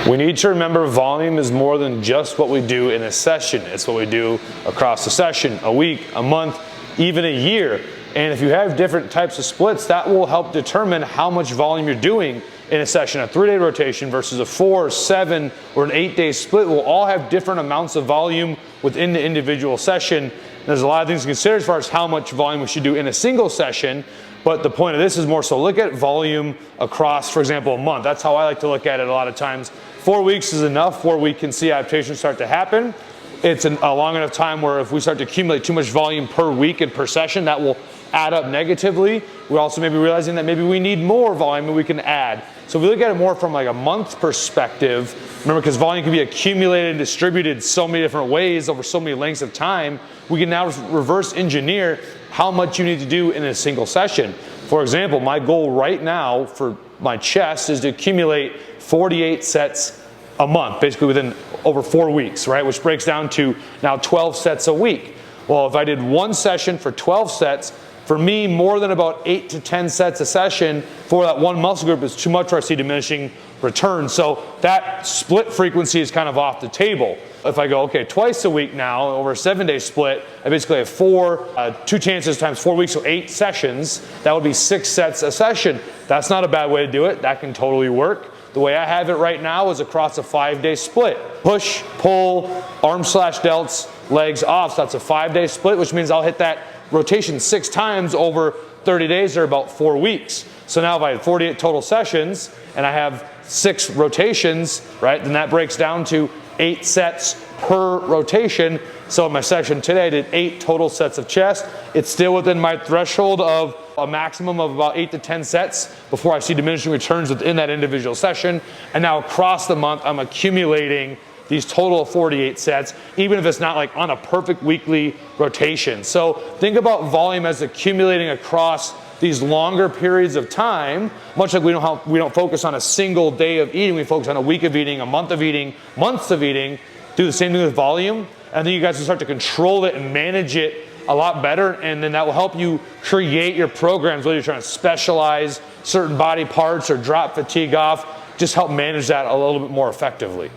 We need to remember volume is more than just what we do in a session. It's what we do across a session, a week, a month, even a year. And if you have different types of splits, that will help determine how much volume you're doing in a session. A 3-day rotation versus a 4, 7, or an 8-day split will all have different amounts of volume within the individual session. And there's a lot of things to consider as far as how much volume we should do in a single session. But the point of this is more so look at volume across, for example, a month. That's how I like to look at it a lot of times. 4 weeks is enough where we can see adaptations start to happen. It's a long enough time where if we start to accumulate too much volume per week and per session, that will add up negatively. We're also maybe realizing that maybe we need more volume and we can add. So if we look at it more from like a month perspective, remember, because volume can be accumulated and distributed so many different ways over so many lengths of time, we can now reverse engineer how much you need to do in a single session. For example, my goal right now for my chest is to accumulate 48 sets a month, basically within over 4 weeks, right? Which breaks down to now 12 sets a week. Well, if I did one session for 12 sets, for me, more than about 8 to 10 sets a session for that one muscle group is too much where I see diminishing returns. So that split frequency is kind of off the table. If I go, okay, twice a week now, over a 7-day split, I basically have 2 chances times 4 weeks, so 8 sessions. That would be 6 sets a session. That's not a bad way to do it. That can totally work. The way I have it right now is across a 5-day split. Push, pull, arm/delts, legs off. So that's a 5-day split, which means I'll hit that rotation 6 times over 30 days or about 4 weeks. So now if I had 48 total sessions and I have 6 rotations, right, then that breaks down to 8 sets per rotation. So in my session today, I did 8 total sets of chest. It's still within my threshold of a maximum of about 8 to 10 sets before I see diminishing returns within that individual session. And now across the month, I'm accumulating these total of 48 sets, even if it's not like on a perfect weekly rotation. So think about volume as accumulating across these longer periods of time, much like we don't focus on a single day of eating, we focus on a week of eating, a month of eating, months of eating. Do the same thing with volume, and then you guys will start to control it and manage it a lot better, and then that will help you create your programs, whether you're trying to specialize certain body parts or drop fatigue off, just help manage that a little bit more effectively.